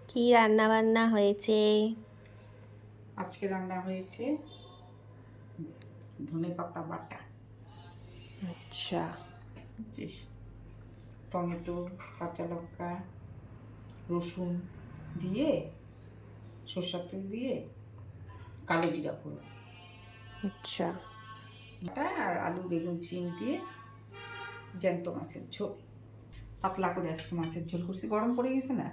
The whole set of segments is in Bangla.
কি রান্না বান্না হয়েছে? আজকে রান্না হয়েছে ধনেপাতা বাটা। আচ্ছা। বুঝছিস, টমেটো, কাঁচা লঙ্কা, রসুন দিয়ে, সরষের তেল দিয়ে, কালো জিরা ফোড়ন আচ্ছা। বাটা আর আলু বেগুন চিন দিয়ে জ্যান্ত মাছের ঝোল, পাতলা করে আজকে মাছের ঝোল করছি। গরম পড়ে গেছে না,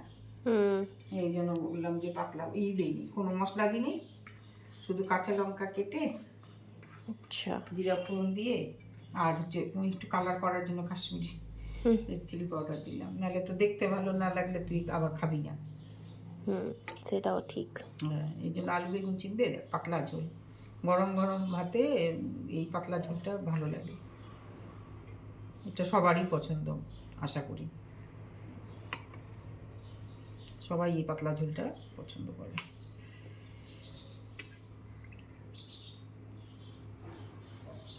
হুম। এই জন্য বললাম যে পাতলা দিইনি, কোনো মশলা দিইনি, শুধু কাঁচা লঙ্কা কেটে আচ্ছা। জিরা ফোড়ন দিয়ে আর হচ্ছে একটু কালার করার জন্য কাশ্মীরি হুম। রেড চিলি পাউডার দিলাম, নাহলে তো দেখতে ভালো না লাগলে তুই আবার খাবি না। হুম, সেটাও ঠিক। হ্যাঁ, এই জন্য আলু বেগুন চিনবে, পাতলা ঝোল গরম গরম ভাতে এই পাতলা ঝোলটা ভালো লাগে। এটা সবারই পছন্দ, আশা করি সবাই এই পাতলা ঝোলটা পছন্দ করে।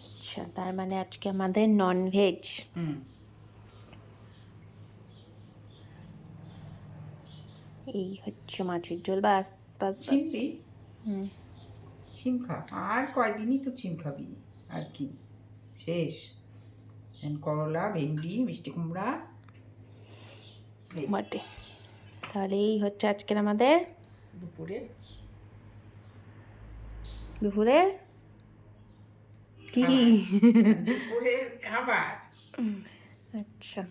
আচ্ছা, তার মানে আজকে আমাদের ননভেজ। হুম, এই হচ্ছে মাছের ঝোল, বাস বাস বাস। চিমড়ি হুম। চিম খা, আর কয়দিনই তো চিম খাবি, আর কি শেষ। করলা, ভেন্ডি, মিষ্টি কুমড়া, বটে। তাহলে এই হচ্ছে আজকের আমাদের দুপুরের দুপুরের কি? দুপুরের খাবার। আচ্ছা।